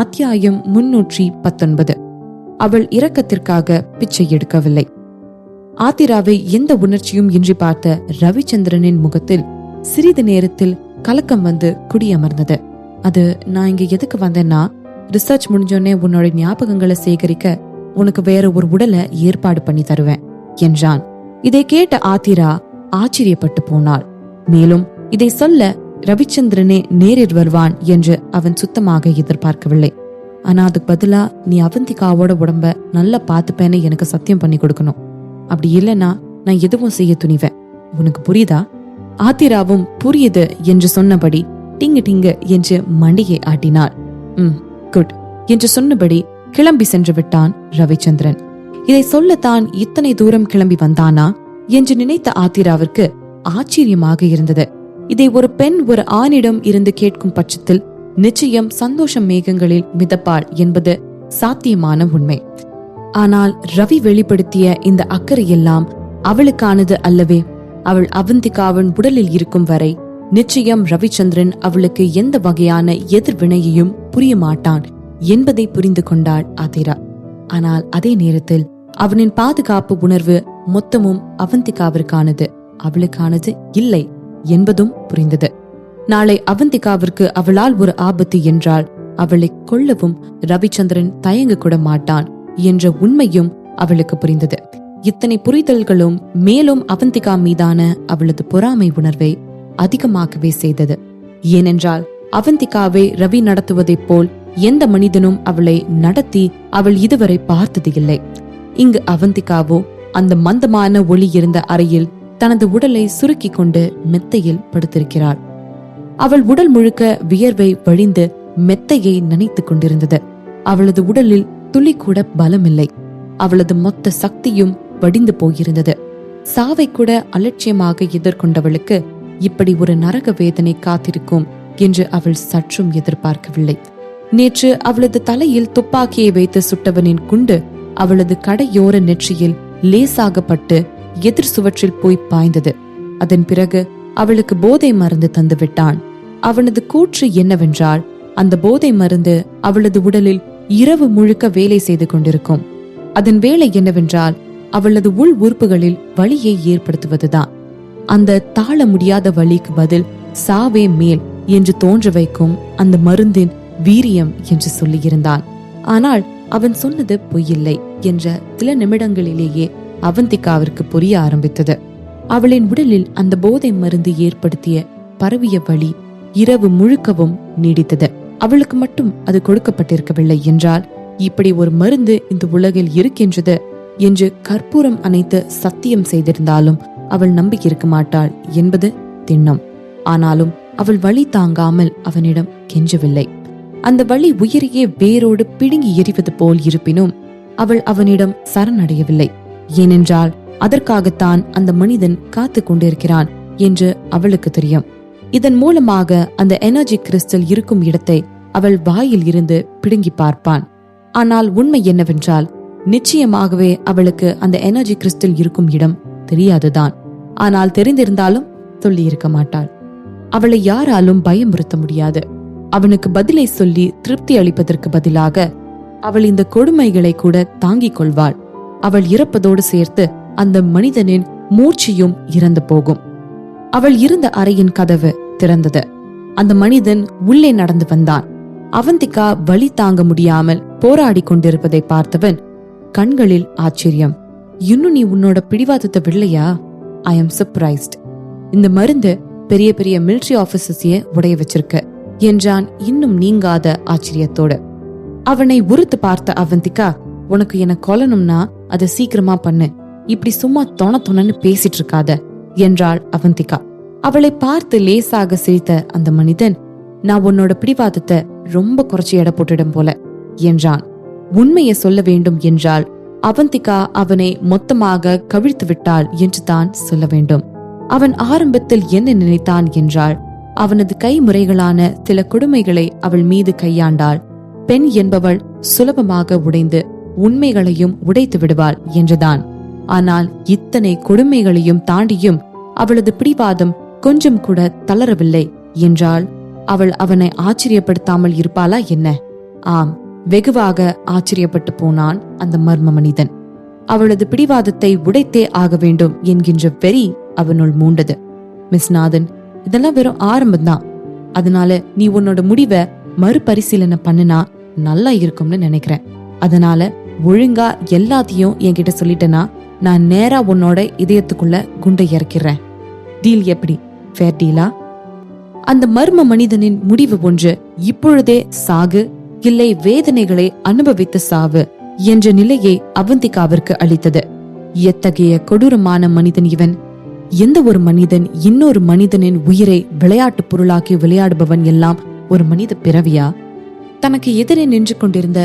அத்தியாயம் 319. அவள் இரக்கத்திற்காக பிச்சை எடுக்கவில்லை. ஆத்திராவை எந்த உணர்ச்சியும் இன்றி பார்த்த ரவிச்சந்திரனின் முகத்தில் சிறிது நேரத்தில் கலக்கம் வந்து குடியமர்ந்தது. அது, நான் இங்க எதுக்கு வந்தேன்னா, ரிசர்ச் முடிஞ்சோடனே உன்னோட ஞாபகங்களை சேகரிக்க உனக்கு வேற ஒரு உடலை ஏற்பாடு பண்ணி தருவேன் என்றான். இதை கேட்ட ஆத்திரா ஆச்சரியப்பட்டு போனாள். மேலும் இதை சொல்ல ரவிச்சந்திரனே நேரில் வருவான் என்று அவன் சுத்தமாக எதிர்பார்க்கவில்லை. ஆனா அதுக்கு பதிலா, நீ அவந்திகாவோட உடம்ப நல்லா பார்த்துப்பேன்னு எனக்கு சத்தியம் பண்ணி கொடுக்கணும். அப்படி இல்லைன்னா நான் எதுவும் செய்ய துணிவேன். உனக்கு புரியுதா? ஆத்திராவும் புரியுது என்று சொன்னபடி டிங்கு டிங்கு என்று மண்டியை ஆட்டினாள். குட் என்று சொன்னபடி கிளம்பி சென்று விட்டான் ரவிச்சந்திரன். இதை சொல்லத்தான் இத்தனை தூரம் கிளம்பி வந்தானா என்று நினைத்த ஆத்திராவிற்கு ஆச்சரியமாக இருந்தது. இதை ஒரு பெண் ஒரு ஆணிடம் இருந்து கேட்கும் பட்சத்தில் நிச்சயம் சந்தோஷம் மேகங்களில் மிதப்பாள் என்பது சாத்தியமான உண்மை. ஆனால் ரவி வெளிப்படுத்திய இந்த அக்கறையெல்லாம் அவளுக்கானது அல்லவே. அவள் அவந்திகாவின் உடலில் இருக்கும் வரை நிச்சயம் ரவிச்சந்திரன் அவளுக்கு எந்த வகையான எதிர்வினையையும் புரிய மாட்டான் என்பதை புரிந்து கொண்டாள் ஆத்திரா. ஆனால் அதே நேரத்தில் அவனின் பாதுகாப்பு உணர்வு மொத்தமும் அவந்திகாவிற்கானது, அவளுக்கானது இல்லை என்பதும் புரிந்தது. நாளை அவந்திகாவிற்கு அவளால் ஒரு ஆபத்து என்றால் அவளை கொல்லவும் ரவிச்சந்திரன் தயங்க கூட மாட்டான் என்ற உண்மையும் அவளுக்கு புரிந்தது. இத்தனை புரிதல்களும் மேலும் அவந்திகா மீதான அவளது பொறாமை உணர்வை அதிகமாகவே செய்தது. ஏனென்றால் அவந்திகாவை ரவி நடத்துவதைப் போல் எந்த மனிதனும் அவளை நடத்தி அவள் இதுவரை பார்த்தது இல்லை. இங்கு அவந்திகாவோ அந்த மந்தமான ஒளி இருந்த அறையில் தனது உடலை சுருக்கி கொண்டு மெத்தையில் படுத்திருக்கிறாள். அவள் உடல் முழுக்க வியர்வை வழிந்து மெத்தையை நனைத்துக் கொண்டிருந்தது. அவளது உடலில் துளி கூட பலமில்லை. அவளது மொத்த சக்தியும் வடிந்து போயிருந்தது. சாவை கூட அலட்சியமாக எதிர்கொண்டவளுக்கு இப்படி ஒரு நரக வேதனை காத்திருக்கும் என்று அவள் சற்றும் எதிர்பார்க்கவில்லை. நேற்று அவளது தலையில் துப்பாக்கியை வைத்து சுட்டவனின் குண்டு அவளது கடையோர நெற்றியில் லேசாகப்பட்டு எதிர் சுவற்றில் போய் பாய்ந்தது. அதன் பிறகு அவளுக்கு போதை மருந்து தந்து விட்டான். அவனது கூற்று என்னவென்றால், அந்த போதை மருந்து அவளது உடலில் இரவு முழுக்க வேலை செய்து கொண்டிருக்கும். அதன் வேலை என்னவென்றால் அவளது உள் உறுப்புகளில் வலியை ஏற்படுத்துவதுதான். அந்த தாழ முடியாத வலிக்கு பதில் சாவே மேல் என்று தோன்ற வைக்கும் அந்த மருந்தின் வீரியம் என்று சொல்லியிருந்தான். ஆனால் அவன் சொன்னது பொய்யில்லை என்ற சில நிமிடங்களிலேயே அவந்திகாவிற்கு புரிய ஆரம்பித்தது. அவளின் உடலில் அந்த போதை மருந்து ஏற்படுத்திய பரவிய வலி இரவு முழுக்கவும் நீடித்தது. அவளுக்கு மட்டும் அது கொடுக்கப்பட்டிருக்கவில்லை என்றால், இப்படி ஒரு மருந்து இந்த உலகில் இருக்கின்றது என்று கற்பூரம் அணைத்து சத்தியம் செய்திருந்தாலும் அவள் நம்பியிருக்க மாட்டாள் என்பது திண்ணம். ஆனாலும் அவள் வலி தாங்காமல் அவனிடம் கெஞ்சவில்லை. அந்த வலி உயிரையே வேரோடு பிடுங்கி எறிவது போல் இருப்பினும் அவள் அவனிடம் சரணடையவில்லை. ஏனென்றால் அதற்காகத்தான் அந்த மனிதன் காத்து கொண்டிருக்கிறான் என்று அவளுக்கு தெரியும். இதன் மூலமாக அந்த எனர்ஜி கிறிஸ்டல் இருக்கும் இடத்தை அவள் வாயில் இருந்து பிடுங்கி பார்ப்பான். ஆனால் உண்மை என்னவென்றால், நிச்சயமாகவே அவளுக்கு அந்த எனர்ஜி கிறிஸ்டல் இருக்கும் இடம் தெரியாதுதான். ஆனால் தெரிந்திருந்தாலும் சொல்லி இருக்க மாட்டாள். அவளை யாராலும் பயமுறுத்த முடியாது. அவனுக்கு பதிலை சொல்லி திருப்தி அளிப்பதற்கு பதிலாக அவள் இந்த கொடுமைகளை கூட தாங்கிக் கொள்வாள். அவள் இறப்பதோடு சேர்த்து அந்த மனிதனின் மூர்ச்சியும் இறந்து போகும். அவள் இருந்த அறையின் கதவு திறந்தது. அந்த மனிதன் உள்ளே நடந்து வந்தான். அவந்திகா வலி தாங்க முடியாமல் போராடி கொண்டிருப்பதை பார்த்தவன் கண்களில் ஆச்சரியம். இன்னும் நீ உன்னோட பிடிவாதத்தை விடலையா? I am surprised. இந்த மருந்து பெரிய பெரிய மிலிட்டரி ஆபீசர்ஸையே உடைய வச்சிருக்கு என்றான் இன்னும் நீங்காத ஆச்சரியத்தோடு. அவனை உறுத்து பார்த்த அவந்திகா, உனக்கு என்ன கொல்லணும்னா அதை சீக்கிரமா பண்ணு, இப்படி சும்மா தொணன்னு பேசிட்டு இருக்காத என்றாள் அவந்திகா. அவளை பார்த்து லேசாக சிரித்த அந்த மனிதன், நான் உன்னோட பிடிவாதத்தை ரொம்ப குறைச்சி எடை போட்டுடும் போல என்றான். உண்மையை சொல்ல வேண்டும் என்றால் அவந்திகா அவனை மொத்தமாக கவிழ்த்து விட்டாள் என்று தான் சொல்ல வேண்டும். அவன் ஆரம்பத்தில் என்ன நினைத்தான் என்றால், அவனது கைமுறைகளான சில கொடுமைகளை அவள் மீது கையாண்டாள். பெண் என்பவள் சுலபமாக உடைந்து உண்மைகளையும் உடைத்து விடுவாள் என்றுதான். ஆனால் இத்தனை கொடுமைகளையும் தாண்டியும் அவளது பிடிவாதம் கொஞ்சம் கூட தளரவில்லை என்றால் அவள் அவனை ஆச்சரியப்படுத்தாமல் இருப்பாளா என்ன? ஆம், வெகுவாக ஆச்சரியப்பட்டு போனான் அந்த மர்ம மனிதன். அவளது பிடிவாதத்தை உடைத்தே ஆக வேண்டும் என்கின்ற வெறி அவனுள் மூண்டது. மிஸ் நாதன், இதெல்லாம் வெறும் ஆரம்பம்தான். அதனால நீ உன்னோட முடிவை மறுபரிசீலனை பண்ணினா நல்லா இருக்கும்னு நினைக்கிறேன். அதனால ஒழுங்கா எல்லாத்தையும் என்கிட்ட சொல்லிட்டேனா நான் நேரா உன்னோட இதயத்துக்குள்ள குண்டை இறக்கிறேன். டீல் எப்படி? ஃபேர் டீலா? அந்த மர்ம மனிதனின் முடிவு ஒன்று, இப்பொழுதே சாகு இல்லை வேதனைகளை அனுபவித்து சாவு என்ற நிலையை அவந்திகாவிற்கு அளித்தது. எத்தகைய கொடூரமான மனிதன் இவன்! எந்த ஒரு மனிதன் இன்னொரு மனிதனின் உயிரை விளையாட்டு பொருளாக்கி விளையாடுபவன் எல்லாம் ஒரு மனித பிறவியா? தனக்கு எதிரே நின்று கொண்டிருந்த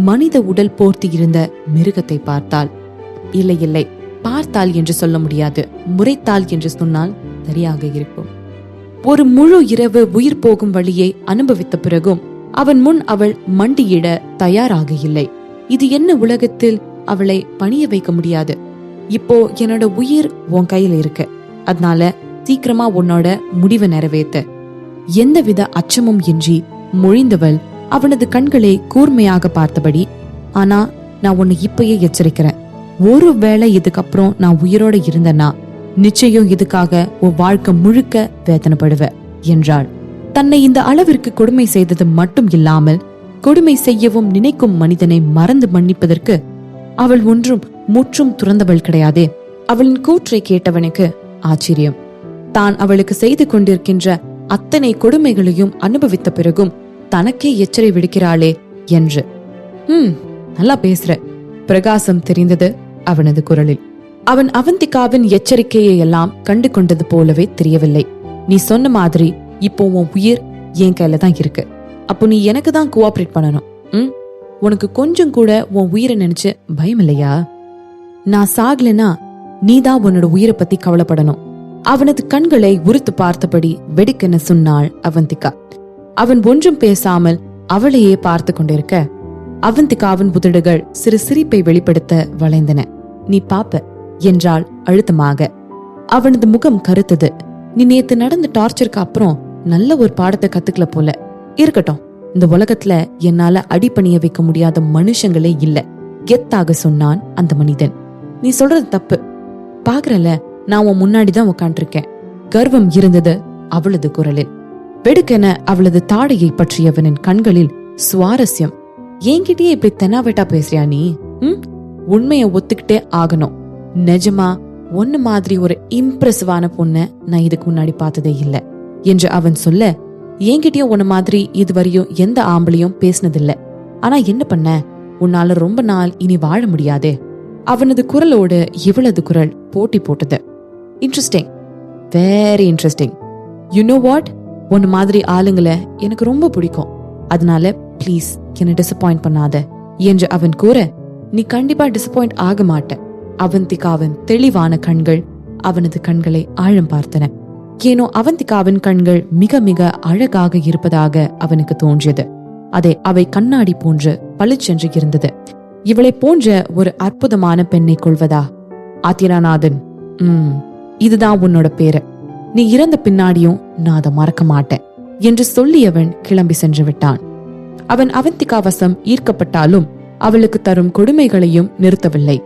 மனித உடல் போர்த்தி இருந்த மிருகத்தை பார்த்தாள். இல்லை இல்லை, பார்த்தாள் என்று சொல்ல முடியாது, முறைத்தாள் என்று சொன்னால் சரியாக இருக்கும். ஒரு முழு இரவு உயிர் போகும் வழியை அனுபவித்த பிறகும் அவன் முன் அவள் மண்டியிட தயாராக இல்லை. இது என்ன உலகத்தில் அவளை பணிய வைக்க முடியாது. இப்போ என்னோட உயிர் உன் கையில இருக்கு, அதனால சீக்கிரமா உன்னோட முடிவை நிறைவேத்த. எந்தவித அச்சமும் இன்றி மொழிந்தவள் அவனது கண்களை கூர்மையாக பார்த்தபடி, ஆனா நான் உன்னை இப்பயே எச்சரிக்கிறேன், ஒருவேளை இதுக்கப்புறம் நான் உயிரோட இருந்தேன்னா நிச்சயம் இதுக்காக உன் வாழ்க்கை முழுக்க வேதனைப்படுவ என்றாள். தன்னை இந்த அளவிற்கு கொடுமை செய்தது மட்டும் இல்லாமல் கொடுமை செய்யவும் நினைக்கும் மனிதனை மறந்து மன்னிப்பதற்கு அவள் ஒன்றும் முற்றும் துறந்தவள் கிடையாதே. அவளின் கூற்றை கேட்டவனுக்கு ஆச்சரியம். தான் அவளுக்கு செய்து கொண்டிருக்கின்ற அத்தனை கொடுமைகளையும் அனுபவித்த பிறகும் தனக்கே எச்சரி விடுக்கிறாளே என்று. நல்லா பேசுற, பிரகாசம் தெரிந்தது அவனது குரலில். அவன் அவந்திகாவின் எச்சரிக்கையை எல்லாம் கண்டு கொண்டது போலவே தெரியவில்லை. நீ சொன்ன மாதிரி இப்போ உன் உயிர் என் கையில தான் இருக்கு. அப்போ நீ எனக்கு தான் கோஆபரேட் பண்ணணும். உனக்கு கொஞ்சம் கூட உன் உயிரை நினைச்சு பயம் இல்லையா? நான் சாகலனா நீதான் உன்னோட உயிரை பத்தி கவலைப்படணும். அவனது கண்களை உறுத்து பார்த்தபடி வெடிக்கென சொன்னாள் அவந்திகா. அவன் ஒன்றும் பேசாமல் அவளையே பார்த்து கொண்டிருக்க அவந்திகாவின் உதடுகள் சிறு சிரிப்பை வெளிப்படுத்த வளைந்தன. நீ பாப்ப என்றாள் அழுத்தமாக. அவனது முகம் கருத்தது. நீ நேத்து நடந்த டார்ச்சருக்கு அப்புறம் நல்ல ஒரு பாடத்தை கத்துக்கல போல. இருக்கட்டும், இந்த உலகத்துல என்னால அடிபணிய வைக்க முடியாத மனுஷங்களே இல்ல, கெத்தாக சொன்னான் அந்த மனிதன். நீ சொல்றது தப்பு. பாக்குறல, நான் உன் முன்னாடிதான் உட்காண்டிருக்கேன். கர்வம் இருந்தது அவளது குரலில். வெடுக்கென அவளது தாடையை பற்றியவனின் கண்களில் சுவாரஸ்யம். என்கிட்டயே இப்படி தென்னாவேட்டா பேசுறியா நீ? உண்மைய ஒத்துக்கிட்டே ஆகணும். நிஜமா ஒன்னு மாதிரி ஒரு இம்ப்ரெசிவான பொண்ண நான் இதுக்கு முன்னாடி பார்த்ததே இல்ல என்று அவன் சொல்ல, என்கிட்டயும் உன்ன மாதிரி இதுவரையும் எந்த ஆம்பளையும் பேசினதில்ல. ஆனா என்ன பண்ண, உன்னால ரொம்ப நாள் இனி வாழ முடியாதே. அவனது குரலோடு இவளது குரல் போட்டி போட்டது. Interesting, very interesting. You know what, உன்ன மாதிரி ஆளுங்களை எனக்கு ரொம்ப பிடிக்கும். அதனால பிளீஸ் என்ன டிசப்பாயிண்ட் பண்ணாத என்று அவன் கூற, நீ கண்டிப்பா டிசப்பாயிண்ட் ஆக மாட்ட. அவந்திகாவின் தெளிவான கண்கள் அவனது கண்களை ஆழம் பார்த்தன. ஏனோ அவந்திகாவின் கண்கள் மிக மிக அழகாக இருப்பதாக அவனுக்கு தோன்றியது. அதே அவை கண்ணாடி போன்று பளிச்சென்று இருந்தது. இவளை போன்ற ஒரு அற்புதமான பெண்ணை கொள்வதா? ஆத்திரநாதன், இதுதான் உன்னோட பேரு. நீ இறந்த பின்னாடியும் நான் அதை மறக்க மாட்டேன் என்று சொல்லியவன் கிளம்பி சென்று விட்டான். அவன் அவந்திகா வசம் ஈர்க்கப்பட்டாலும் அவளுக்கு தரும் கொடுமைகளையும் நிறுத்தவில்லை.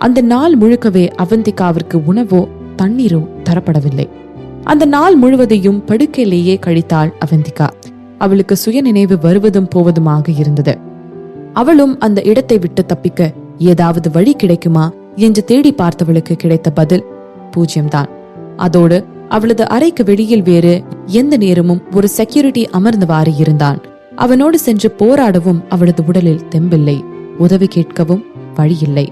அந்த நாள் முழுக்கவே அவந்திகாவிற்கு உணவோ தண்ணீரோ தரப்படவில்லை. அந்த நாள் முழுவதையும் படுக்கையிலேயே கழித்தாள் அவந்திகா. அவளுக்கு சுய நினைவு வருவதும் போவதுமாக இருந்தது. அவளும் அந்த இடத்தை விட்டு தப்பிக்க ஏதாவது வழி கிடைக்குமா என்று தேடி பார்த்தவளுக்கு கிடைத்த பதில் 0 தான். அதோடு அவளது அறைக்கு வெளியில் வேறு எந்த நேரமும் ஒரு செக்யூரிட்டி அமர்ந்தவாறு இருந்தான். அவனோடு சென்று போராடவும் அவளது உடலில் தெம்பில்லை. உதவி கேட்கவும் வழியில்லை.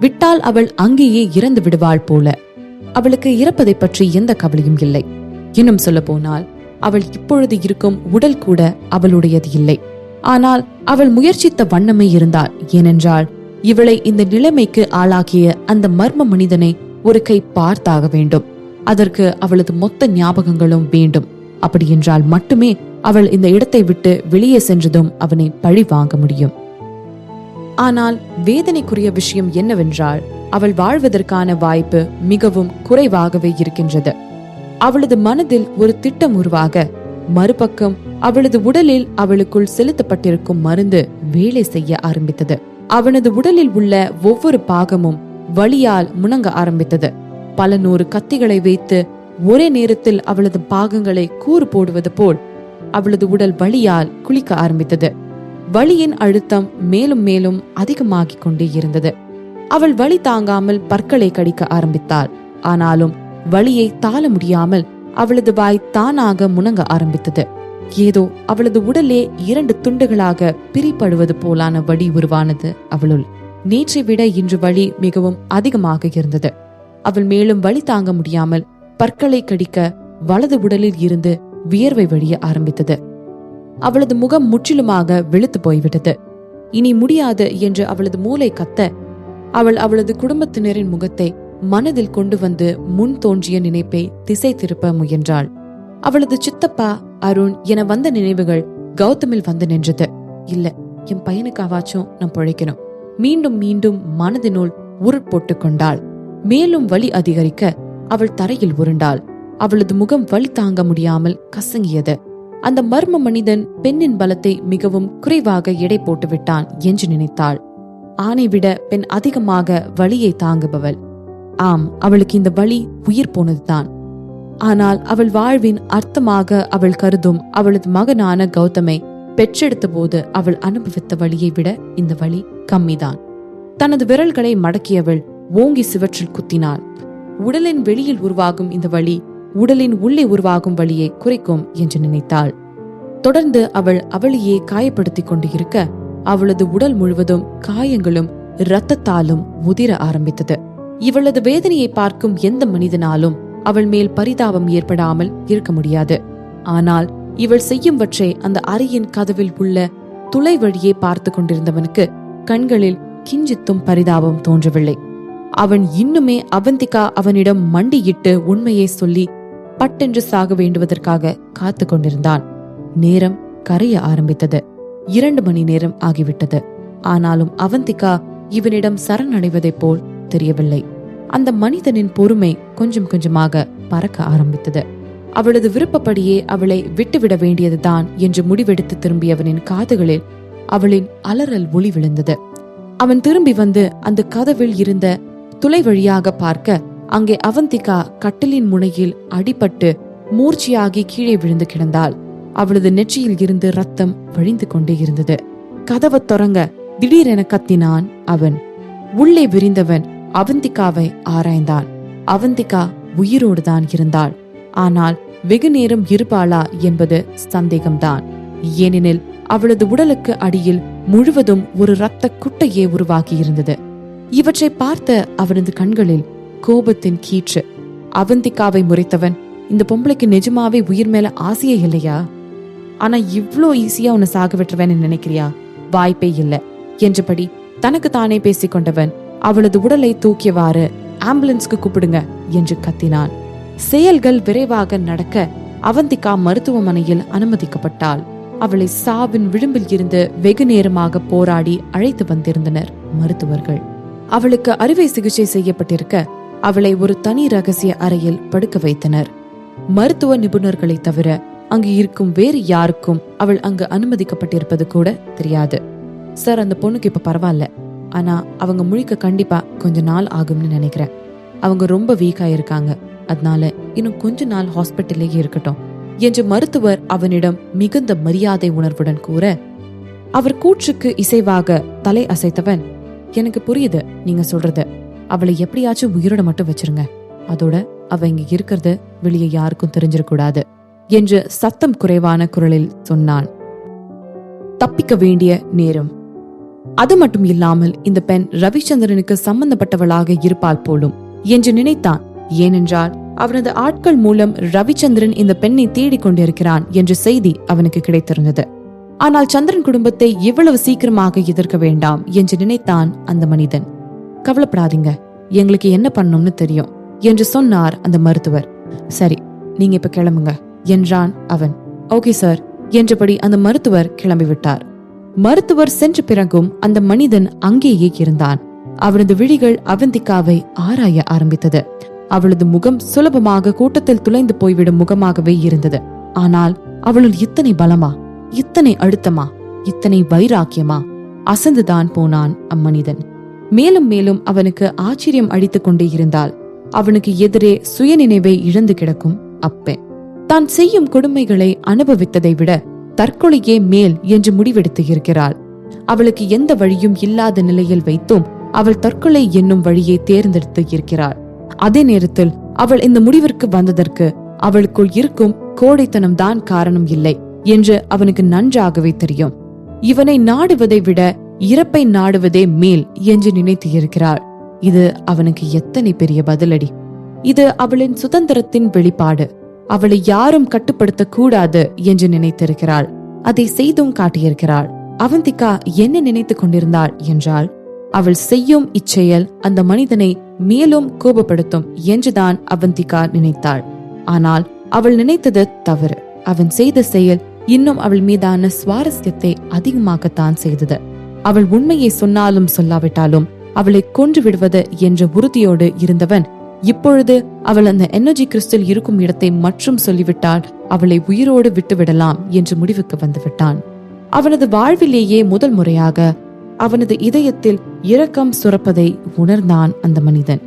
விட்டால் அவள் அங்கேயே இறந்து விடுவாள் போல. அவளுக்கு இறப்பதை பற்றி எந்த கவலையும் இல்லை. இன்னும் சொல்ல போனால் அவள் இப்பொழுது இருக்கும் உடல் கூட அவளுடையது இல்லை. ஆனால் அவள் முயற்சித்த வண்ணமே இருந்தாள். ஏனென்றால் இவளை இந்த நிலைமைக்கு ஆளாக்கிய அந்த மர்ம மனிதனை ஒரு கை பார்த்தாக வேண்டும். அதற்கு அவளது மொத்த ஞாபகங்களும் வேண்டும். அப்படி என்றால் மட்டுமே அவள் இந்த இடத்தை விட்டு வெளியே சென்றதும் அவனை பழி வாங்க முடியும். ஆனால் வேதனைக்குரிய விஷயம் என்னவென்றால் அவள் வாழ்வதற்கான வாய்ப்பு மிகவும் குறைவாகவே இருக்கின்றது. அவளது மனதில் ஒரு திட்டம் உருவாக மறுபக்கம் அவளது உடலில் அவளுக்குள் செலுத்தப்பட்டிருக்கும் மருந்து வேலை செய்ய ஆரம்பித்தது. அவனது உடலில் உள்ள ஒவ்வொரு பாகமும் வலியால் முணங்க ஆரம்பித்தது. பல 100 கத்திகளை வைத்து ஒரே நேரத்தில் அவளது பாகங்களை கூறு போடுவது போல் அவளது உடல் வலியால் குளிக்க ஆரம்பித்தது. வலியின் அழுத்தம் மேலும் மேலும் அதிகமாகிக் கொண்டே இருந்தது. அவள் வலி தாங்காமல் பற்களை கடிக்க ஆரம்பித்தாள். ஆனாலும் வலியை தாழ முடியாமல் அவளது வாய் தானாக முணங்க ஆரம்பித்தது. ஏதோ அவளது உடலே 2 துண்டுகளாக பிரிப்படுவது போலான வலி உருவானது அவளுள். நேற்றை விட இன்று வலி மிகவும் அதிகமாக இருந்தது. அவள் மேலும் வலி தாங்க முடியாமல் பற்களை கடிக்க வலது உடலில் இருந்து வியர்வை வழிய ஆரம்பித்தது. அவளது முகம் முற்றிலுமாக வெளுத்து போய்விட்டது. இனி முடியாது என்று அவளது மூளை கத்த அவள் அவளது குடும்பத்தினரின் முகத்தை மனதில் கொண்டு வந்து முன் தோன்றிய நினைப்பை திசை திருப்ப முயன்றாள். அவளது சித்தப்பா அருண் என வந்த நினைவுகள் கௌதமில் வந்து நின்றது. இல்ல, என் பையனுக்காவாச்சும் நான் பிழைக்கணும். மீண்டும் மீண்டும் மனதினுள் உருட்போட்டு கொண்டாள். மேலும் வலி அதிகரிக்க அவள் தரையில் உருண்டாள். அவளது முகம் வலி தாங்க முடியாமல் கசங்கியது. அந்த மர்ம மனிதன் பெண்ணின் பலத்தை மிகவும் குறைவாக எடை போட்டு விட்டான் என்று நினைத்தாள். ஆணை விட பெண் அதிகமாக வலியை தாங்குபவள். ஆம், அவளுக்கு இந்த வலி உயிர் போனதுதான். ஆனால் அவள் வாழ்வின் அர்த்தமாக அவள் கருதும் அவளது மகனான கௌதமை பெற்றெடுத்த போது அவள் அனுபவித்த வலியை விட இந்த வலி கம்மிதான். தனது விரல்களை மடக்கியவள் ஓங்கி சுவற்றில் குத்தினாள். உடலின் வெளியில் உருவாகும் இந்த வலி உடலின் உள்ளே உருவாகும் வலியை குறைக்கும் என்று நினைத்தாள். தொடர்ந்து அவள் அவளையே காயப்படுத்திக் கொண்டு இருக்க அவளது உடல் முழுவதும் காயங்களும் இரத்தத்தாலும் உதிர ஆரம்பித்தது. இவளது வேதனையை பார்க்கும் எந்த மனிதனாலும் அவள் மேல் பரிதாபம் ஏற்படாமல் இருக்க முடியாது. ஆனால் இவள் செய்யும்வற்றை அந்த அறையின் கதவில் உள்ள துளை வழியே பார்த்து கொண்டிருந்தவனுக்கு கண்களில் கிஞ்சித்தும் பரிதாபம் தோன்றவில்லை. அவன் இன்னுமே அவந்திகா அவனிடம் மண்டியிட்டு உண்மையை சொல்லி பட்டென்று சாக வேண்டுவதற்காக காத்து கொண்டிருந்தான். நேரம் கரைய ஆரம்பித்தது. 2 மணி நேரம் ஆகிவிட்டது. ஆனாலும் அவந்திகா இவனிடம் சரணடைவதைப் போல் தெரியவில்லை. அந்த மனிதனின் பொறுமை கொஞ்சம் கொஞ்சமாக பறக்க ஆரம்பித்தது. அவளது விருப்பப்படியே அவளை விட்டுவிட வேண்டியதுதான் என்று முடிவெடுத்து திரும்பியவனின் காதுகளில் அவளின் அலறல் ஒளி விழுந்தது. அவன் திரும்பி வந்து அந்த கதவில் இருந்த துளை வழியாக பார்க்க அங்கே அவந்திகா கட்டிலின் முனையில் அடிபட்டு மூர்ச்சியாகி கீழே விழுந்து கிடந்தாள். அவளது நெற்றியில் இருந்து ரத்தம் வழிந்து கொண்டே இருந்தது. கதவை தொடங்க திடீரென கத்தினான் அவன். உள்ளே விரிந்தவன் அவந்திகாவை ஆராய்ந்தான். அவந்திகா உயிரோடுதான் இருந்தாள். ஆனால் வெகு நேரம் இருப்பாளா என்பது சந்தேகம்தான். ஏனெனில் அவளது உடலுக்கு அடியில் முழுவதும் ஒரு இரத்த குட்டையே உருவாகி இருந்தது. இவற்றை பார்த்த அவனது கண்களில் கோபத்தின் கீற்று. அவந்திகாவை முறைத்தவன், இந்த பொம்பளைக்கு நிஜமாவே உயிர் மேல ஆசையே இல்லையா? ஆனா இவ்ளோ ஈஸியா உன்னை சாக விட்டுருவேன்னு நினைக்கிறியா? வாய்ப்பே இல்ல என்றபடி தனக்கு தானே பேசிக்கொண்டவன் அவளது உடலை தூக்கியவாறு ஆம்புலன்ஸ்க்கு கூப்பிடுங்க என்று கத்தினான். செயல்கள் விரைவாக நடக்க அவந்திகா மருத்துவமனையில் அனுமதிக்கப்பட்டாள். அவளை சாவின் விளிம்பில் இருந்து வெகு நேரமாக போராடி அழைத்து வந்திருந்தனர் மருத்துவர்கள். அவளுக்கு அறுவை சிகிச்சை செய்யப்பட்டிருக்க அவளை ஒரு தனி ரகசிய அறையில் படுக்க வைத்தனர். மருத்துவ நிபுணர்களை தவிர அங்கு இருக்கும் வேறு யாருக்கும் அவள் அங்கு அனுமதிக்கப்பட்டிருப்பது கூட தெரியாது. சார், அந்த பொண்ணுக்கு இப்ப பரவாயில்ல, ஆனா அவங்க முழிக்க கண்டிப்பா கொஞ்ச நாள் ஆகும்னு நினைக்கிறேன். அவங்க ரொம்ப வீக்கா இருக்காங்க, அதனால இன்னும் கொஞ்ச நாள் ஹாஸ்பிட்டல்லேயே இருக்கட்டும் என்று மருத்துவர் அவனிடம் மிகுந்த மரியாதை உணர்வுடன் கூற, அவர் கூற்றுக்கு இசைவாக தலை அசைத்தவன், எனக்கு புரியுது நீங்க சொல்றது, அவளை எப்படியாச்சும் உயிரோட மட்டும் வச்சிருங்க, அதோட அவ இங்க இருக்கிறது வெளியே யாருக்கும் தெரிஞ்சிடக்கூடாது என்று சத்தம் குறைவான குரலில் சொன்னான். தப்பிக்க வேண்டிய நேரம். அது மட்டும் இல்லாமல் இந்த பெண் ரவிச்சந்திரனுக்கு சம்பந்தப்பட்டவளாக இருப்பாள் போலும் என்று நினைத்தான். ஏனென்றால் அவனது ஆட்கள் மூலம் ரவிச்சந்திரன் இந்த பெண்ணை தேடிக் கொண்டிருக்கிறான் என்ற செய்தி அவனுக்கு கிடைத்திருந்தது. ஆனால் சந்திரன் குடும்பத்தை இவ்வளவு சீக்கிரமாக எதிர்க்க வேண்டாம் என்று நினைத்தான் அந்த மனிதன். கவலைப்படாதீங்க, எங்களுக்கு என்ன பண்ணணும்னு தெரியும் என்று சொன்னார் அந்த மருத்துவர். சரி, நீங்க இப்ப கிளம்புங்க என்றான் அவன். ஓகே சார் என்றபடி அந்த மருத்துவர் கிளம்பிவிட்டார். மருத்துவர் சென்ற பிறகும் அந்த மனிதன் அங்கேயே இருந்தான். அவனது விழிகள் அவந்திகாவை ஆராய ஆரம்பித்தது. அவளது முகம் சுலபமாக கூட்டத்தில் துளைந்து போய்விடும் முகமாகவே இருந்தது. ஆனால் அவளுள் இத்தனை பலமா, இத்தனை அழுத்தமா, இத்தனை வைராக்கியமா? அசந்துதான் போனான் அம்மனிதன். மேலும் மேலும் அவனுக்கு ஆச்சரியம் அடித்துக் கொண்டே இருந்தால் அவனுக்கு எதிரே சுயநினைவை இழந்து கிடக்கும் அப்பெண். தான் செய்யும் கொடுமைகளை அனுபவித்ததை விட தற்கொலையே மேல் என்று முடிவெடுத்து இருக்கிறாள். அவளுக்கு எந்த வழியும் இல்லாத நிலையில் வைத்தும் அவள் தற்கொலை என்னும் வழியை தேர்ந்தெடுத்து இருக்கிறாள். அதே நேரத்தில் அவள் இந்த முடிவிற்கு வந்ததற்கு அவளுக்குள் இருக்கும் கோடைத்தனம் தான் காரணம் இல்லை என்று அவனுக்கு நன்றாகவே தெரியும். இவனை நாடுவதை விட இறப்பை நாடுவதே மேல் என்று நினைத்து இருக்கிறாள். இது அவனுக்கு எத்தனை பெரிய பதிலடி! இது அவளின் சுதந்திரத்தின் வெளிப்பாடு. அவளை யாரும் கட்டுப்படுத்த கூடாது என்று நினைத்திருக்கிறாள். அதை செய்தும் காட்டியிருக்கிறாள். அவந்திகா என்ன நினைத்துக் கொண்டிருந்தாள் என்றால், அவள் செய்யும் இச்செயல் அந்த மனிதனை மேலும் கோபப்படுத்தும் என்றுதான் அவந்திகா நினைத்தாள். ஆனால் அவள் நினைத்தது தவறு. அவன் செய்த செயல் இன்னும் அவள் மீதான சுவாரஸ்யத்தை அதிகமாகத்தான் செய்தது. அவள் உண்மையை சொன்னாலும் சொல்லாவிட்டாலும் அவளை கொன்று விடுவது என்ற உறுதியோடு இருந்தவன் இப்பொழுது அவள் அந்த எனர்ஜி கிறிஸ்டல் இருக்கும் இடத்தை மற்றும் சொல்லிவிட்டால் அவளை உயிரோடு விட்டுவிடலாம் என்று முடிவுக்கு வந்துவிட்டான். அவனது வாழ்விலேயே முதல் முறையாக அவனது இதயத்தில் இரக்கம் சுரப்பதை உணர்ந்தான் அந்த மனிதன்.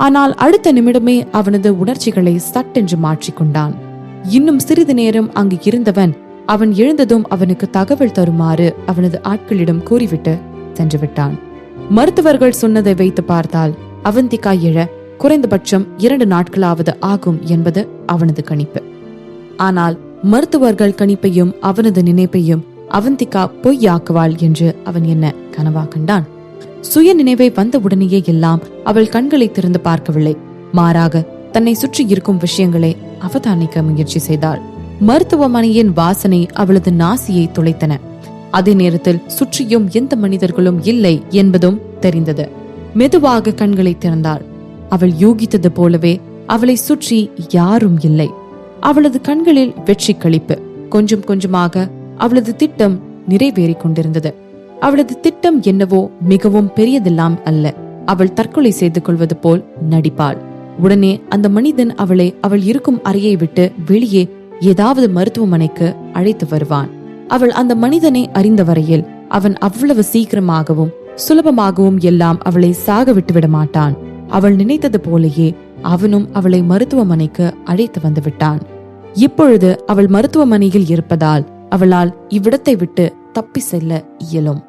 ஆனால் அடுத்த நிமிடமே அவனது உணர்ச்சிகளை சட்டென்று மாற்றிக்கொண்டான். இன்னும் சிறிது நேரம் அங்கு இருந்தவன் அவன் எழுந்ததும் அவனுக்கு தகவல் தருமாறு அவனது ஆட்களிடம் கூறிவிட்டு சென்று விட்டான். மருத்துவர்கள் சொன்னதை வைத்து பார்த்தால் அவந்திகா எழ குறைந்தபட்சம் 2 நாட்களாவது ஆகும் என்பது அவனது கணிப்பு. ஆனால் மருத்துவர்கள் கணிப்பையும் அவனது நினைப்பையும் அவந்திகா பொய்யாக்குவாள் என்று அவன் என்ன கனவா கண்டான்? சுய நினைவை வந்த உடனேயே எல்லாம் அவள் கண்களை திறந்து பார்க்கவில்லை. மாறாக தன்னை சுற்றி இருக்கும் விஷயங்களை அவதானிக்க முயற்சி செய்தாள். மருத்துவமனையின் வாசனை அவளது நாசியை துளைத்தன. அதே நேரத்தில் சுற்றியும் எந்த மனிதர்களும் இல்லை என்பதும் தெரிந்தது. மெதுவாக கண்களை திறந்தாள். அவள் யூகித்தது போலவே அவளை சுற்றி யாரும் இல்லை. அவளது கண்களில் வெற்றி களிப்பு. கொஞ்சம் கொஞ்சமாக அவளது திட்டம் நிறைவேறிக் கொண்டிருந்தது. அவளது திட்டம் என்னவோ மிகவும் பெரியதெல்லாம் அல்ல. அவள் தற்கொலை செய்து கொள்வது போல் நடிப்பாள். உடனே அந்த மனிதன் அவளை அவள் இருக்கும் அறையை விட்டு வெளியே ஏதாவது மருத்துவமனைக்கு அழைத்து வருவான். அவள் அந்த மனிதனை அறிந்த வரையில் அவன் அவ்வளவு சீக்கிரமாகவும் சுலபமாகவும் எல்லாம் அவளை சாக விட்டுவிட மாட்டான். அவள் நினைத்தது போலேயே அவனும் அவளை மருத்துவமனைக்கு அழைத்து வந்து விட்டான். இப்பொழுது அவள் மருத்துவமனையில் இருப்பதால் அவளால் இவ்விடத்தை விட்டு தப்பி செல்ல இயலும்.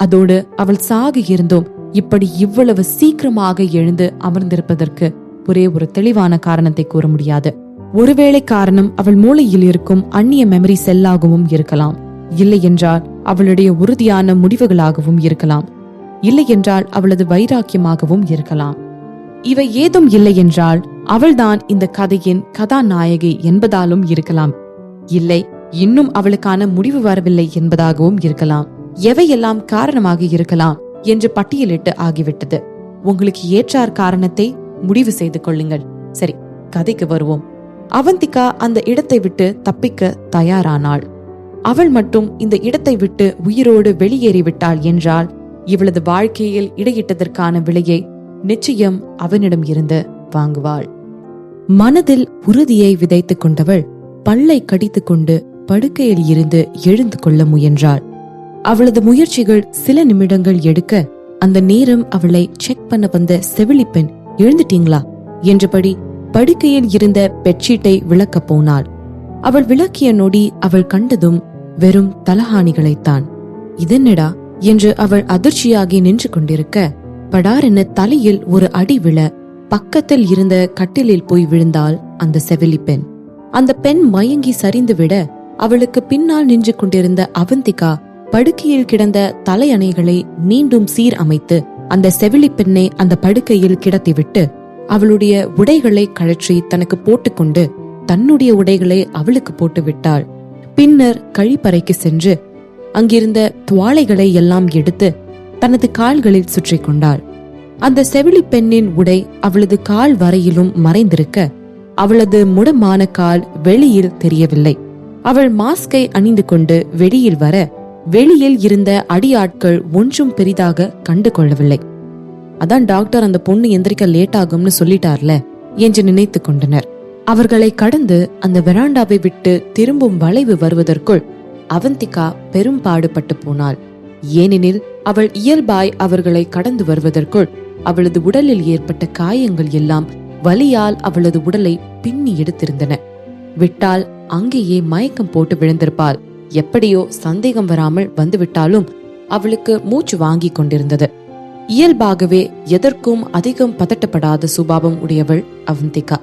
அதோடு அவள் சாக இருந்தும் இப்படி இவ்வளவு சீக்கிரமாக எழுந்து அமர்ந்திருப்பதற்கு ஒரே ஒரு தெளிவான காரணத்தை கூற முடியாது. ஒருவேளை காரணம் அவள் மூளையில் இருக்கும் அந்நிய மெமரி செல்லாகவும் இருக்கலாம். இல்லை என்றால் அவளுடைய உறுதியான முடிவுகளாகவும் இருக்கலாம். இல்லை என்றால் அவளது வைராக்கியமாகவும் இருக்கலாம். இவை ஏதும் இல்லை என்றால் அவள்தான் இந்த கதையின் கதாநாயகி என்பதாலும் இருக்கலாம். இல்லை, இன்னும் அவளுக்கான முடிவு வரவில்லை என்பதாகவும் இருக்கலாம். எவையெல்லாம் காரணமாக இருக்கலாம் என்று பட்டியலிட்டு ஆகிவிட்டது. உங்களுக்கு ஏற்றார் காரணத்தை முடிவு செய்து கொள்ளுங்கள். சரி, கதைக்கு வருவோம். அவந்திகா அந்த இடத்தை விட்டு தப்பிக்க தயாரானாள். அவள் மட்டும் இந்த இடத்தை விட்டு உயிரோடு வெளியேறிவிட்டாள் என்றால் இவளது வாழ்க்கையில் இடையிட்டதற்கான விலையை நிச்சயம் அவனிடம் இருந்து வாங்குவாள். மனதில் உறுதியை விதைத்துக் கொண்டவள் பல்லை கடித்துக் கொண்டு படுக்கையில் இருந்து எழுந்து கொள்ள முயன்றாள். அவளது முயற்சிகள் சில நிமிடங்கள் எடுக்க அந்த நேரம் அவளை செக் பண்ண வந்த செவிலி பெண் எழுந்துட்டீங்களா என்றபடி படுக்கையில் இருந்த பெட்ஷீட்டை விளக்க போனாள். அவள் விளக்கிய நொடி அவள் கண்டதும் வெறும் தலஹானிகளைத்தான். இதென்னடா என்று அவள் அதிர்ச்சியாகி நின்று கொண்டிருக்க படாரென தலையில் ஒரு அடி விழ பக்கத்தில் இருந்த கட்டிலில் போய் விழுந்தாள் அந்த செவிலி பெண். அந்த பெண் மயங்கி சரிந்து விட அவளுக்கு பின்னால் நின்று கொண்டிருந்த அவந்திகா படுக்கையில் கிடந்த தலையணைகளை மீண்டும் சீர் அமைத்து அந்த செவிலி பெண்ணை அந்த படுக்கையில் கிடத்திவிட்டு அவளுடைய உடைகளை கழற்றி தனக்கு போட்டுக்கொண்டு தன்னுடைய உடைகளை அவளுக்கு போட்டு விட்டாள். பின்னர் கழிப்பறைக்கு சென்று அங்கிருந்த துவாளைகளை எல்லாம் எடுத்து தனது கால்களில் சுற்றி கொண்டாள். அந்த செவிலி பெண்ணின் உடை அவளது கால் வரையிலும் மறைந்திருக்க அவளது முடமான கால் வெளியில் தெரியவில்லை. அவள் மாஸ்கை அணிந்து கொண்டு வெளியில் வர வெளியில் இருந்த அடியாட்கள் ஒன்றும் பெரிதாக கண்டு கொள்ளவில்லை. அதான் டாக்டர் அந்த பொண்ணு எந்திரிக்க லேட் ஆகும்னு சொல்லிட்டார்ல என்று நினைத்து கொண்டனர். அவர்களை கடந்து அந்த வெராண்டாவை விட்டு திரும்பும் வளைவு வருவதற்குள் அவந்திகா பெரும் பாடுபட்டு போனாள். ஏனெனில் அவள் இயல்பாய் அவர்களை கடந்து வருவதற்குள் அவளது உடலில் ஏற்பட்ட காயங்கள் எல்லாம் வலியால் அவளது உடலை பின்னி எடுத்திருந்தன. விட்டால் அங்கேயே மயக்கம் போட்டு விழுந்திருப்பாள். எப்படியோ சந்தேகம் வராமல் வந்துவிட்டாலும் அவளுக்கு மூச்சு வாங்கி கொண்டிருந்தது. இயல்பாகவே எதற்கும் அதிகம் பதட்டப்படாத சுபாவம் உடையவள் அவந்திகா.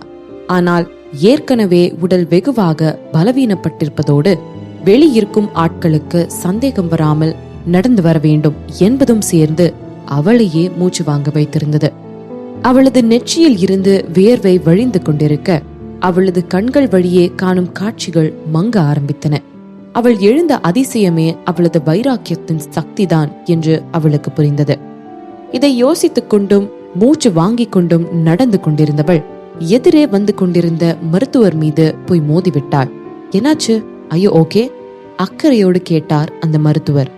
ஆனால் ஏற்கனவே உடல் வெகுவாக பலவீனப்பட்டிருப்பதோடு வெளியிருக்கும் ஆட்களுக்கு சந்தேகம் வராமல் நடந்து வர வேண்டும் என்பதும் சேர்ந்து அவளையே மூச்சு வாங்க வைத்திருந்தது. அவளது நெற்றியில் இருந்து வேர்வை வழிந்து கொண்டிருக்க அவளது கண்கள் வழியே காணும் காட்சிகள் மங்க ஆரம்பித்தன. அவள் எழுந்த அதிசயமே அவளது வைராக்கியத்தின் சக்திதான் என்று அவளுக்கு புரிந்தது. இதை யோசித்துக் கொண்டும் மூச்சு வாங்கிக் கொண்டும் நடந்து கொண்டிருந்தவள் எதிரே வந்து கொண்டிருந்த மருத்துவர் மீது போய் மோதிவிட்டாள். என்னாச்சு? ஐயோ ஓகே, அக்கறையோடு கேட்டார் அந்த மருத்துவர்.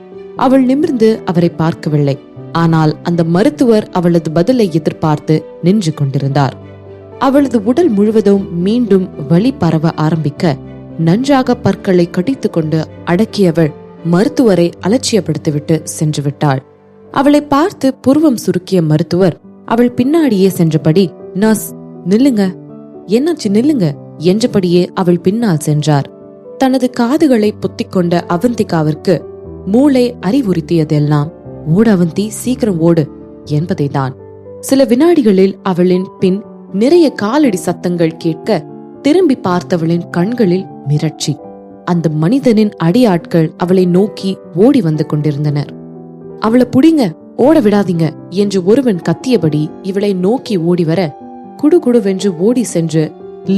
அவள் நிமிர்ந்து அவரை பார்க்கவில்லை. ஆனால் அந்த மருத்துவர் அவளது பதிலை எதிர்பார்த்து நின்று கொண்டிருந்தார். அவளது உடல் முழுவதும் மீண்டும் வலி பரவ ஆரம்பிக்க நன்றாக பற்களை கடித்து கொண்டு அடக்கியவள் மருத்துவரை அலட்சியப்படுத்திவிட்டு சென்று விட்டாள். அவளை பார்த்து புருவம் சுருக்கிய மருத்துவர் அவள் பின்னாடியே சென்றபடி, நர்ஸ் நில்லுங்க, என்னாச்சு நில்லுங்க என்றபடியே அவள் பின்னால் சென்றார். தனது காதுகளை பொத்திக் கொண்ட அவந்திகாவிற்கு மூளை அறிவுறுத்தியதெல்லாம் ஓடு அவந்தி, சீக்கிரம் ஓடு என்பதை தான். சில வினாடிகளில் அவளின் பின் நிறைய காலடி சத்தங்கள் கேட்க திரும்பி பார்த்தவளின் கண்களில் மிரட்சி. அந்த மனிதனின் அடியாட்கள் அவளை நோக்கி ஓடி வந்து கொண்டிருந்தனர். அவளை புடிங்க, ஓட விடாதீங்க என்று ஒருவன் கத்தியபடி இவளை நோக்கி ஓடி வர குடுகுடுவென்று ஓடி சென்று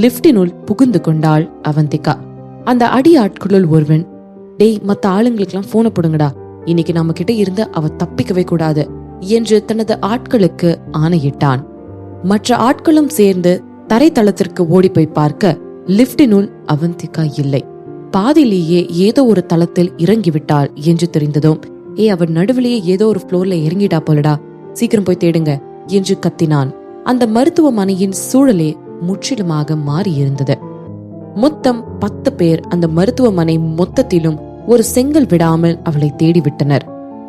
லிப்டினுள் புகுந்து கொண்டாள் அவந்திகா. அந்த அடியாட்களுள் ஒருவன், டேய் மத்த ஆளுங்களுக்கெல்லாம் போன போடுங்கடா, இன்னைக்கு நம்ம கிட்ட இருந்து அவ தப்பிக்கவே கூடாது என்று தனது ஆட்களுக்கு ஆணையிட்டான். மற்ற ஆட்களும் சேர்ந்து தரைத்தளத்திற்கு ஓடி போய் பார்க்க லிப்டினுள் அவந்திகா இல்லை. பாதிலேயே ஏதோ ஒரு தளத்தில் இறங்கிவிட்டாள் என்று தெரிந்ததும், அவன் நடுவிலேயே ஏதோ ஒரு புளோர்ல இறங்கிட்டா போலடா, சீக்கிரம் போய் தேடுங்க என்று கத்தினான். அந்த மருத்துவமனையின் சூழலே முற்றிலுமாக மாறியிருந்தது. மொத்தம் 10 பேர் அந்த மருத்துவமனை மொத்தத்திலும் ஒரு செங்கல் விடாமல் அவளை தேடிவிட்டனர்.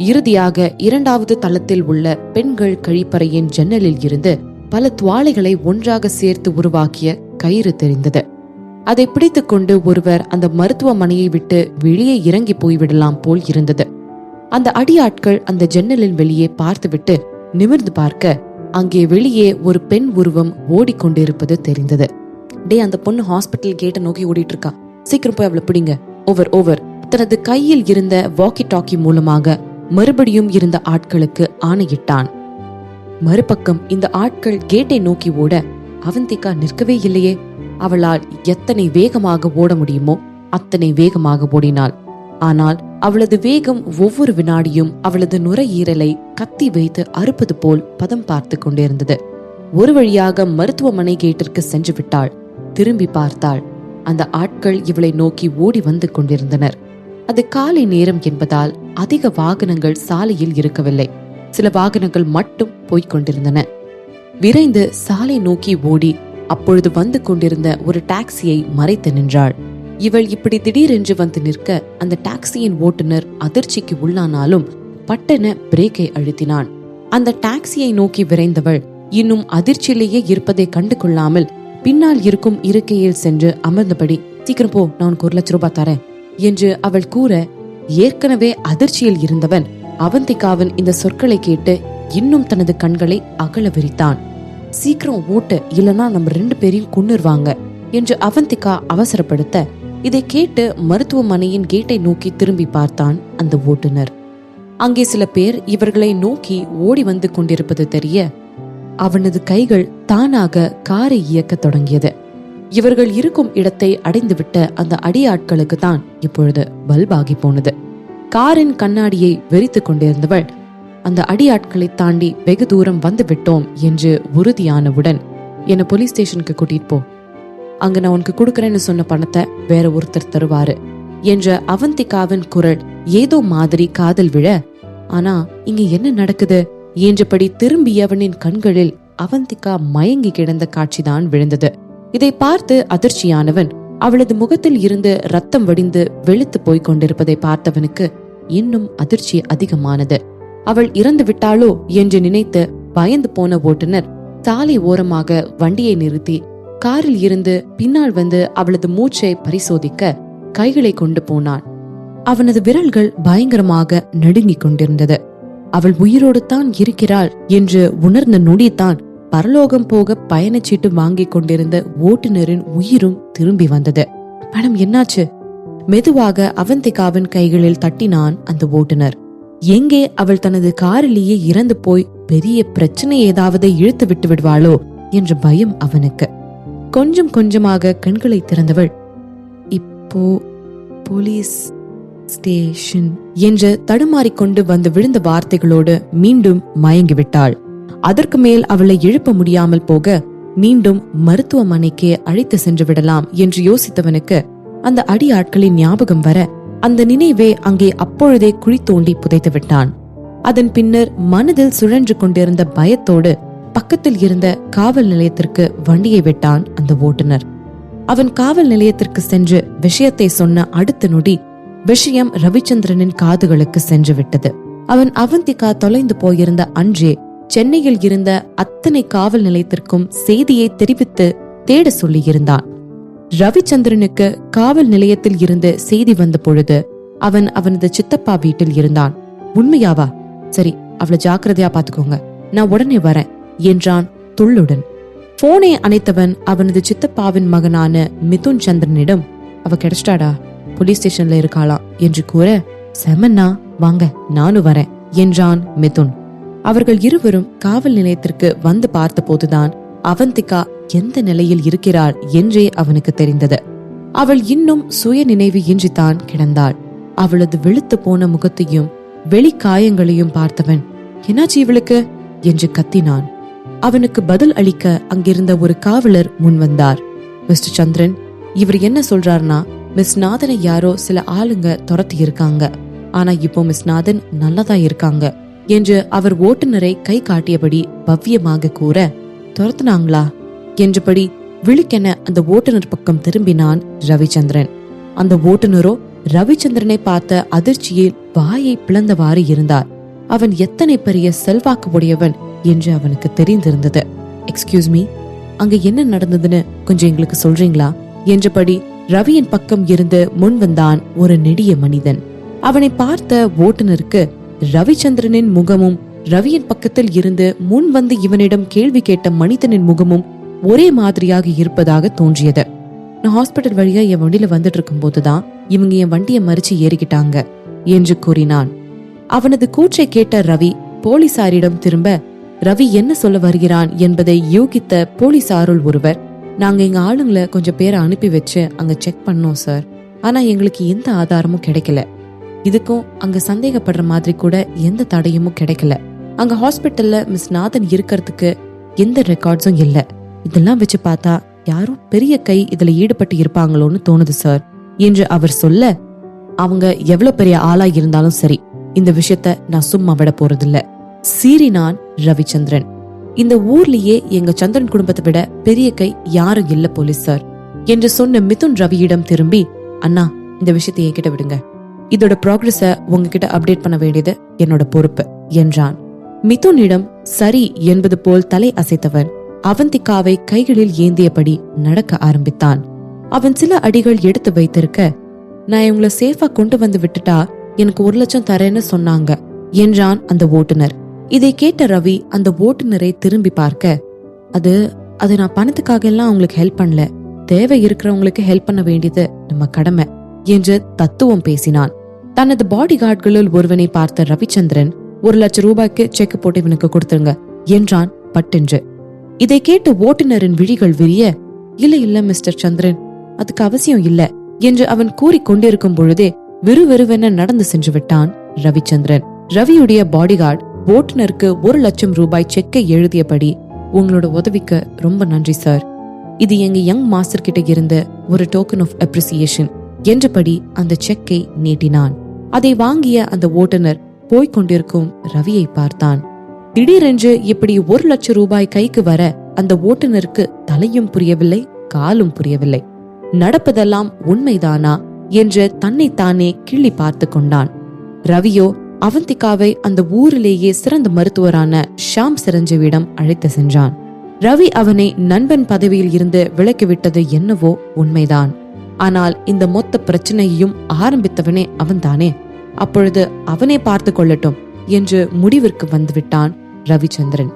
இறுதியாக 2வது தளத்தில் உள்ள பெண்கள் கழிப்பறையின் ஜன்னலில் இருந்து பல துவாலைகளை ஒன்றாக சேர்த்து உருவாக்கிய கயிறு தெரிந்தது. அதை பிடித்துக் கொண்டு ஒருவர் அந்த மருத்துவமனையை விட்டு வெளியே இறங்கி போய்விடலாம் போல் இருந்தது. அந்த அடியாட்கள் அந்த ஜன்னலின் வெளியே பார்த்துவிட்டு நிமிர்ந்து பார்க்க அங்கே வெளியே ஒரு பெண் உருவம் ஓடிக்கொண்டிருப்பது தெரிந்தது. டே, அந்த பொண்ணு ஹாஸ்பிட்டல் கேட்ட நோக்கி ஓடிட்டு இருக்கா, சீக்கிரம் போய் அவளை பிடிங்க, ஓவர் ஓவர். தனது கையில் இருந்த வாக்கி டாக்கி மூலமாக மறுபடியும் இருந்த ஆட்களுக்கு ஆணையிட்டான். மறுபக்கம் இந்த ஆட்கள் கேட்டை நோக்கி ஓட அவந்திகா நிற்கவே இல்லையே. அவளால் எத்தனை வேகமாக ஓட முடியுமோ அத்தனை வேகமாக ஓடினாள். ஆனால் அவளது வேகம் ஒவ்வொரு வினாடியும் அவளது நுரையீரலை கத்தி வைத்து அறுப்பது போல் பதம் பார்த்து கொண்டிருந்தது. ஒரு வழியாக மருத்துவமனை கேட்டிற்கு சென்று விட்டாள். திரும்பி பார்த்தாள். அந்த ஆட்கள் இவளை நோக்கி ஓடி வந்து கொண்டிருந்தனர். அது காலை நேரம் என்பதால் அதிக வாகனங்கள் சாலையில் இருக்கவில்லை. சில வாகனங்கள் மட்டும் போய்கொண்டிருந்தன. விரைந்து சாலை நோக்கி ஓடி அப்பொழுது வந்து கொண்டிருந்த ஒரு டாக்ஸியை மறைத்து நின்றாள். இவள் இப்படி திடீரென்று வந்து நிற்க அந்த டாக்ஸியின் ஓட்டுநர் அதிர்ச்சிக்கு உள்ளானாலும் பட்டென பிரேக்கை அழுத்தினான். அந்த டாக்ஸியை நோக்கி விரைந்தவள் இன்னும் அதிர்ச்சியிலேயே இருப்பதை கண்டு கொள்ளாமல் பின்னால் இருக்கும் இருக்கையில் சென்று அமர்ந்தபடி, சீக்கிரம் போ, நான் உனக்கு 1 லட்சம் ரூபாய் தரேன் என்று அவள் கூற, ஏற்கனவே அதிர்ச்சியில் இருந்தவன் அவந்திகாவின் இந்த சொற்களை கேட்டு இன்னும் தனது கண்களை அகல விரித்தான். சீக்கிரம் ஓட்டு, இல்லனா நம்ம 2 பேரையும் கொன்னுருவாங்க என்று அவந்திகா அவசரப்படுத்த, இதை கேட்டு மருத்துவமனையின் கேட்டை நோக்கி திரும்பி பார்த்தான் அந்த ஓட்டுநர். அங்கே சில பேர் இவர்களை நோக்கி ஓடி வந்து கொண்டிருப்பது தெரிய அவனது கைகள் தானாக காரை இயக்க தொடங்கியது. இவர்கள் இருக்கும் இடத்தை அடைந்துவிட்ட அந்த அடியாட்களுக்கு தான் இப்பொழுது பல்பாகி போனது. காரின் கண்ணாடியை வெறித்து கொண்டிருந்தவள் அந்த அடியாட்களை தாண்டி வெகு தூரம் வந்து விட்டோம் என்று உறுதியானவுடன், என்னை போலீஸ் ஸ்டேஷனுக்கு கூட்டிட்டு போ, அங்க நான் உனக்கு கொடுக்கறேன்னு சொன்ன பணத்தை வேற ஒருத்தர் தருவாரு என்ற அவந்திகாவின் குரல் ஏதோ மாதிரி காதல் விழ, ஆனா இங்க என்ன நடக்குது என்றபடி திரும்பியவனின் கண்களில் அவந்திகா மயங்கி கிடந்த காட்சிதான் விழுந்தது. இதை பார்த்து அதிர்ச்சியானவன் அவளது முகத்தில் இருந்து ரத்தம் வடிந்து வெளுத்து போய்க் கொண்டிருப்பதை பார்த்தவனுக்கு இன்னும் அதிர்ச்சி அதிகமானது. அவள் இறந்து விட்டாளோ என்று நினைத்து பயந்து போன ஓட்டுநர் சாலை ஓரமாக வண்டியை நிறுத்தி காரில் இருந்து பின்னால் வந்து அவளது மூச்சை பரிசோதிக்க கைகளை கொண்டு போனான். அவனது விரல்கள் பயங்கரமாக நடுங்கிக் கொண்டிருந்தது. அவள் உயிரோடு தான் இருக்கிறாள் என்று உணர்ந்த நொடித்தான் பரலோகம் போக பயணச்சீட்டு வாங்கிக் கொண்டிருந்த ஓட்டுநரின் உயிரும் திரும்பி வந்தது. மேடம், என்னாச்சு? மெதுவாக அவந்திகாவின் கைகளில் தட்டினான் அந்த ஓட்டுநர். எங்கே அவள் தனது காரிலேயே இறந்து போய் பெரிய பிரச்சனை ஏதாவது இழுத்து விட்டு விடுவாளோ என்ற பயம் அவனுக்கு. கொஞ்சம் கொஞ்சமாக கண்களை திறந்தவள், இப்போ போலீஸ் ஸ்டேஷன் என்று தடுமாறிக்கொண்டு வந்து விழுந்த வார்த்தைகளோடு மீண்டும் மயங்கிவிட்டாள். அதற்கு மேல் அவளை எழுப்ப முடியாமல் போக மீண்டும் மருத்துவமனைக்கு அழைத்து சென்று விடலாம் என்று யோசித்தவனுக்கு அந்த அடியாட்களின் ஞாபகம் வர அந்த நினைவே அங்கே அப்பொழுதே குழி தோண்டி புதைத்து விட்டான். அதன் பின்னர் மனதில் சுழன்று கொண்டிருந்த பயத்தோடு பக்கத்தில் இருந்த காவல் நிலையத்திற்கு வண்டியை விட்டான் அந்த ஓட்டுநர். அவன் காவல் நிலையத்திற்கு சென்று விஷயத்தை சொன்ன அடுத்த நொடி விஷயம் ரவிச்சந்திரனின் காதுகளுக்கு சென்று விட்டது. அவன் அவந்திகா தொலைந்து போயிருந்த அன்றே சென்னையில் இருந்த அத்தனை காவல் நிலையத்திற்கும் செய்தியை தெரிவித்து தேட சொல்லியிருந்தான். ரவிச்சந்திரனுக்கு காவல் நிலையத்தில் இருந்து செய்தி வந்த பொழுது அவன் அவனது சித்தப்பா வீட்டில் இருந்தான். உண்மையாவா? சரி, அவளை ஜாக்கிரதையா பாத்துக்கோங்க, நான் உடனே வரேன் என்றான் துள்ளுடன். போனை அணைத்தவன் அவனது சித்தப்பாவின் மகனான மிதுன் சந்திரனிடம், அவ கிடைச்சிட்டாடா, போலீஸ் ஸ்டேஷன்ல இருக்காளாம் என்று கூற, செமன்னா, வாங்க நானும் வரேன் என்றான் மிதுன். அவர்கள் இருவரும் காவல் நிலையத்திற்கு வந்து பார்த்த போதுதான் அவந்திகா எந்த நிலையில் இருக்கிறாள் என்றே அவனுக்கு தெரிந்தது. அவள் இன்னும் சுய நினைவு இன்றித்தான் கிடந்தாள். அவளது வெளுத்து போன முகத்தையும் வெளிக்காயங்களையும் பார்த்தவன், என்னாச்சு இவளுக்கு என்று கத்தினான். அவனுக்கு பதில் அளிக்க அங்கிருந்த ஒரு காவலர் முன் வந்தார். மிஸ்டர் சந்திரன், இவர் என்ன சொல்றாருன்னா, மிஸ் நாதனை யாரோ சில ஆளுங்க துரத்தி இருக்காங்க, ஆனா இப்போ மிஸ் நாதன் நல்லதா இருக்காங்க என்று அவர் ஓட்டுநரை கை காட்டியபடி பவ்யமாக கூற, துரத்துனாங்களா என்றபடி விழுக்கென அந்த ஓட்டுநர் பக்கம் திரும்பினான் ரவிச்சந்திரன். அந்த ஓட்டுநரோ ரவிச்சந்திரனை பார்த்த அதிர்ச்சியில் வாயை பிளந்தவாறு இருந்தார். அவன் எத்தனை பெரிய செல்வாக்கு உடையவன் என்று அவனுக்கு தெரிந்திருந்தது. எக்ஸ்கியூஸ் மீ, அங்க என்ன நடந்ததுன்னு கொஞ்சம் எங்களுக்கு சொல்றீங்களா என்றபடி ரவியின் பக்கம் இருந்து முன் வந்தான் ஒரு நெடிய மனிதன். அவனை பார்த்த ஓட்டுநருக்கு ரவிச்சந்திரனின் முகமும் ரவியின் பக்கத்தில் இருந்து முன் வந்து இவனிடம் கேள்வி கேட்ட மனிதனின் முகமும் ஒரே மாதிரியாக இருப்பதாக தோன்றியது. நான் ஹாஸ்பிட்டல் வழியா என் வண்டியில வந்துட்டு இருக்கும் போதுதான் இவங்க என் வண்டியை மறிச்சு ஏறிக்கிட்டாங்க என்று கூறினான். அவனது கூற்றை கேட்ட ரவி போலீசாரிடம் திரும்ப, ரவி என்ன சொல்ல வருகிறான் என்பதை யூகித்த போலீசாருள் ஒருவர், நாங்க எங்க ஆளுங்களை கொஞ்சம் பேரை அனுப்பி வச்சு அங்க செக் பண்ணோம் சார், ஆனா எங்களுக்கு எந்த ஆதாரமும் கிடைக்கல. இதுக்கும் அங்க சந்தேகப்படுற மாதிரி கூட எந்த தடையும் கிடைக்கல. அங்க ஹாஸ்பிட்டல்ல மிஸ் நாதன் இருக்கிறதுக்கு எந்த ரெக்கார்ட்ஸும் இல்ல. இதெல்லாம் வச்சு பார்த்தா யாரும் பெரிய கை இதுல ஈடுபட்டு இருப்பாங்களோன்னு தோணுது சார் என்று அவர் சொல்ல, அவங்க எவ்வளவு பெரிய ஆளா இருந்தாலும் சரி, இந்த விஷயத்த நான் சும்மா விட போறதில்ல சீறினான் ரவிச்சந்திரன். இந்த ஊர்லயே எங்க சந்திரன் குடும்பத்தை விட பெரிய கை யாரும் இல்ல போலீஸ் சார் என்று சொன்ன மிதுன் ரவியிடம் திரும்பி, அண்ணா, இந்த விஷயத்தை என்கிட்ட விடுங்க, இதோட ப்ராக்ரஸ உங்ககிட்ட அப்டேட் பண்ண வேண்டியது என்னோட பொறுப்பு என்றான். மிதுனிடம் சரி என்பது போல் தலை அசைத்தவன் அவந்திகாவை கைகளில் ஏந்தியபடி நடக்க ஆரம்பித்தான். அவன் சில அடிகள் எடுத்து வைத்திருக்க, நான் இவங்களை சேஃபா கொண்டு வந்து விட்டுட்டா எனக்கு 1 லட்சம் தரேன்னு சொன்னாங்க என்றான் அந்த ஓட்டுநர். இதை கேட்ட ரவி அந்த ஓட்டுநரை திரும்பி பார்க்க, அது நான் பணத்துக்காக எல்லாம் அவங்களுக்கு ஹெல்ப் பண்ணல, தேவை இருக்கிறவங்களுக்கு ஹெல்ப் பண்ண வேண்டியது நம்ம கடமை என்று தத்துவம் பேசினான். தனது பாடி கார்டுகளில் ஒருவனை பார்த்த ரவிச்சந்திரன், 1 லட்சம் ரூபாய்க்கு செக் போட்டு இவனுக்கு கொடுத்துருங்க என்றான் பட்டென்று. இதை கேட்டு ஓட்டுநரின் விழிகள் விரிய, இல்ல மிஸ்டர் சந்திரன், அதுக்கு அவசியம் இல்ல என்று அவன் கூறிக்கொண்டிருக்கும் பொழுதே விறுவிறுவென நடந்து சென்று விட்டான் ரவிச்சந்திரன். ரவியுடைய பாடிகார்டு ஓட்டுநருக்கு 1 லட்சம் ரூபாய் செக்கை எழுதியபடி, உங்களோட உதவிக்கு ரொம்ப நன்றி சார், இது எங்க யங் மாஸ்டர் கிட்ட இருந்த ஒரு டோக்கன் ஆஃப் அப்ரிசியேஷன் என்றபடி அந்த செக்கை நீட்டினான். அதை வாங்கிய அந்த ஓட்டுநர் போய்கொண்டிருக்கும் ரவியை பார்த்தான். திடீரென்று இப்படி 1 லட்சம் ரூபாய் கைக்கு வர அந்த ஓட்டுநருக்கு தலையும் புரியவில்லை, காலும் புரியவில்லை. நடப்பதெல்லாம் உண்மைதானா என்று தன்னைத்தானே கிள்ளி பார்த்து கொண்டான். ரவியோ அவந்திகாவை அந்த ஊரிலேயே சிறந்த மருத்துவரான ஷாம் சிரஞ்சீவிடம் அழைத்து சென்றான். ரவி அவனை நண்பன் பதவியில் இருந்து விலக்கிவிட்டது என்னவோ உண்மைதான். ஆனால் இந்த மொத்த பிரச்சனையையும் ஆரம்பித்தவனே அவன்தானே. அப்பொழுது அவனே பார்த்து கொள்ளட்டும் என்று முடிவிற்கு வந்துவிட்டான் ரவிச்சந்திரன்.